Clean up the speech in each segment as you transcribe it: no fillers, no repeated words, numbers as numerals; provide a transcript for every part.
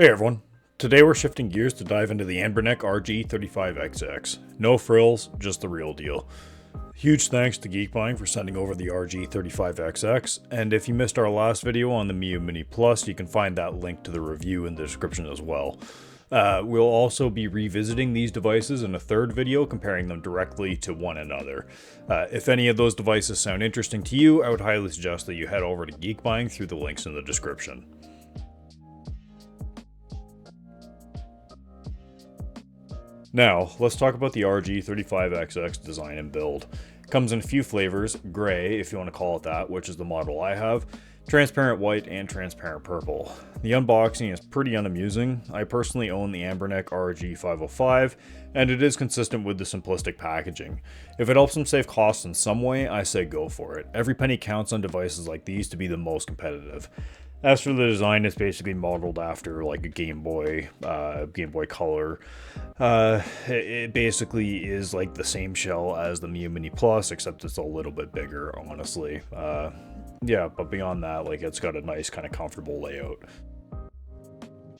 Hey everyone, today we're shifting gears to dive into the Anbernic RG35XX. No frills, just the real deal. Huge thanks to Geekbuying for sending over the RG35XX, and if you missed our last video on the MIYOO Mini Plus, you can find that link to the review in the description as well. We'll also be revisiting these devices in a third video, comparing them directly to one another. If any of those devices sound interesting to you, I would highly suggest that you head over to Geekbuying through the links in the description. Now, let's talk about the RG35XX design and build. It comes in a few flavors: gray, if you want to call it that, which is the model I have, transparent white, and transparent purple. The unboxing is pretty unamusing. I personally own the Anbernic RG505, and it is consistent with the simplistic packaging. If it helps them save costs in some way, I say go for it. Every penny counts on devices like these to be the most competitive. As for the design, it's basically modeled after like a Game Boy Color. It basically is like the same shell as the MIYOO Mini Plus, except it's a little bit bigger, honestly. Yeah, but beyond that, like, it's got a nice kind of comfortable layout.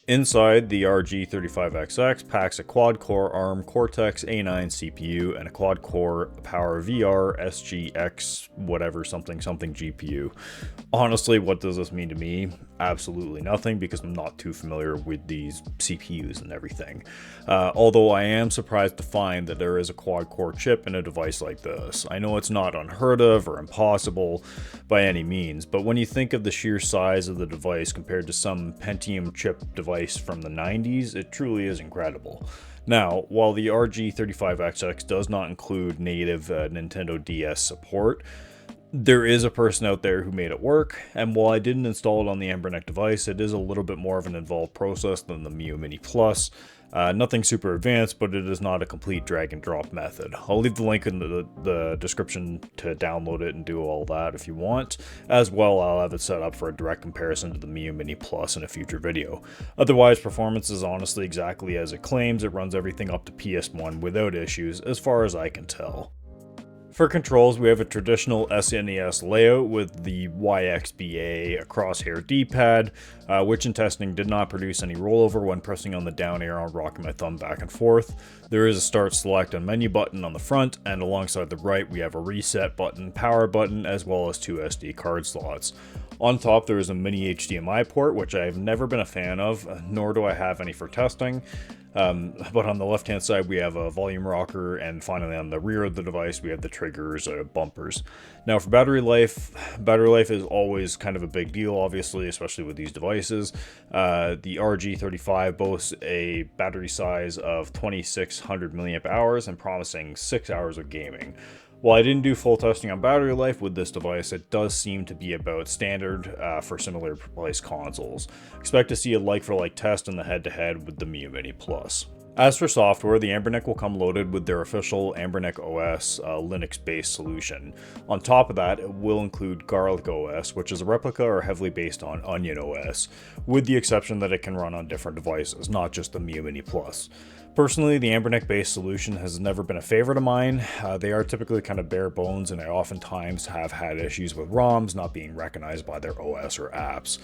Inside, the RG35XX packs a quad-core ARM Cortex A9 CPU and a quad-core PowerVR SGX whatever something GPU. Honestly, what does this mean to me? Absolutely nothing, because I'm not too familiar with these CPUs and everything. Although I am surprised to find that there is a quad-core chip in a device like this. I know it's not unheard of or impossible by any means, but when you think of the sheer size of the device compared to some Pentium chip device from the 90s, it truly is incredible. Now, while the RG35XX does not include native Nintendo DS support, there is a person out there who made it work, and while I didn't install it on the Anbernic device, it is a little bit more of an involved process than the MIYOO Mini Plus. Nothing super advanced, but it is not a complete drag and drop method. I'll leave the link in the description to download it and do all that if you want. As well, I'll have it set up for a direct comparison to the MIYOO Mini Plus in a future video. Otherwise, performance is honestly exactly as it claims. It runs everything up to PS1 without issues, as far as I can tell. For controls, we have a traditional SNES layout with the YXBA, a crosshair D-pad, which in testing did not produce any rollover when pressing on the down arrow and rocking my thumb back and forth. There is a start, select, and menu button on the front, and alongside the right we have a reset button, power button, as well as two SD card slots. On top there is a mini HDMI port, which I have never been a fan of, nor do I have any for testing. But on the left hand side we have a volume rocker, and finally on the rear of the device we have the triggers, bumpers. Now for battery life is always kind of a big deal, obviously, especially with these devices. The RG35 boasts a battery size of 2600 mAh and promising 6 hours of gaming. While I didn't do full testing on battery life with this device, it does seem to be about standard for similar priced consoles. Expect to see a like-for-like test in the head-to-head with the MIYOO Mini Plus. As for software, the Anbernic will come loaded with their official AnbernicOS Linux-based solution. On top of that, it will include GarlicOS, which is a replica or heavily based on OnionOS, with the exception that it can run on different devices, not just the MIYOO Mini Plus. Personally, the Anbernic-based solution has never been a favorite of mine. They are typically kind of bare bones, and I oftentimes have had issues with ROMs not being recognized by their OS or apps.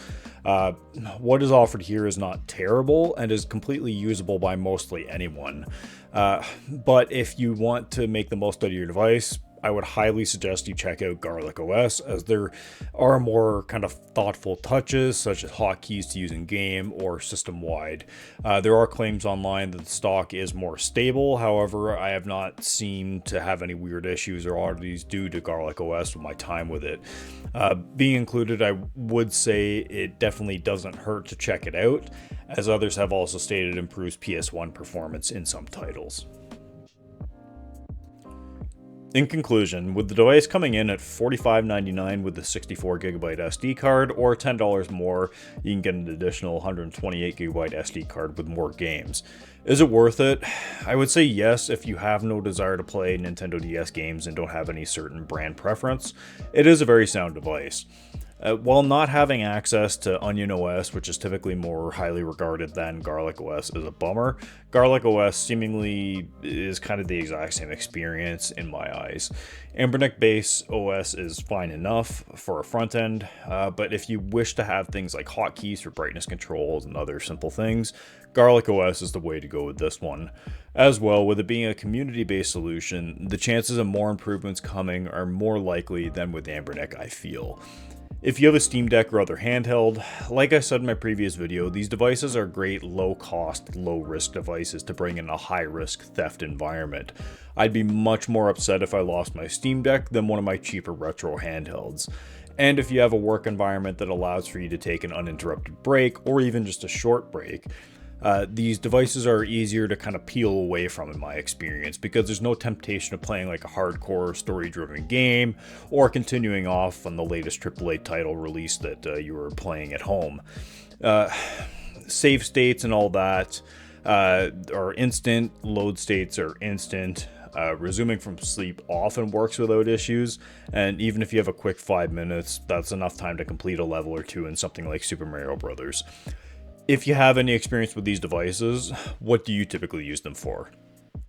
What is offered here is not terrible and is completely usable by mostly anyone. But if you want to make the most out of your device, I would highly suggest you check out GarlicOS, as there are more kind of thoughtful touches, such as hotkeys to use in game or system-wide. There are claims online that the stock is more stable, however, I have not seemed to have any weird issues or oddities due to GarlicOS with my time with it. Being included, I would say it definitely doesn't hurt to check it out, as others have also stated improves PS1 performance in some titles. In conclusion, with the device coming in at $45.99 with the 64GB SD card, or $10 more, you can get an additional 128GB SD card with more games. Is it worth it? I would say yes if you have no desire to play Nintendo DS games and don't have any certain brand preference. It is a very sound device. While not having access to Onion OS, which is typically more highly regarded than GarlicOS, is a bummer, GarlicOS seemingly is kind of the exact same experience in my eyes. Anbernic base OS is fine enough for a front end, but if you wish to have things like hotkeys for brightness controls and other simple things, GarlicOS is the way to go with this one. As well, with it being a community-based solution, the chances of more improvements coming are more likely than with Anbernic, I feel. If you have a Steam Deck or other handheld, like I said in my previous video, these devices are great low-cost, low-risk devices to bring in a high-risk theft environment. I'd be much more upset if I lost my Steam Deck than one of my cheaper retro handhelds. And if you have a work environment that allows for you to take an uninterrupted break, or even just a short break, these devices are easier to kind of peel away from in my experience, because there's no temptation of playing like a hardcore story-driven game or continuing off on the latest AAA title release that you were playing at home. Save states and all that are instant, load states are instant. Resuming from sleep often works without issues, and even if you have a quick 5 minutes, that's enough time to complete a level or two in something like Super Mario Bros. If you have any experience with these devices, what do you typically use them for?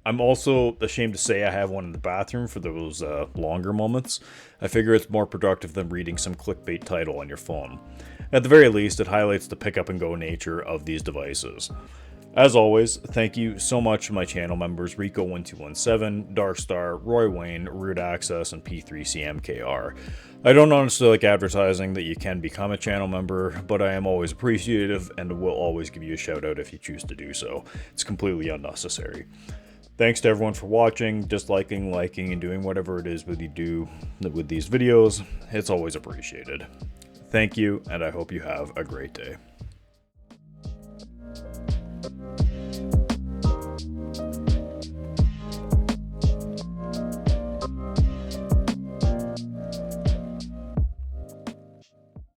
I'm also ashamed to say I have one in the bathroom for those longer moments. I figure it's more productive than reading some clickbait title on your phone. At the very least, it highlights the pick up and go nature of these devices. As always, thank you so much to my channel members Rico1217, Darkstar, Roy Wayne, RootAccess, and P3CMKR. I don't honestly like advertising that you can become a channel member, but I am always appreciative and will always give you a shout out if you choose to do so. It's completely unnecessary. Thanks to everyone for watching, disliking, liking, and doing whatever it is with you do with these videos. It's always appreciated. Thank you, and I hope you have a great day.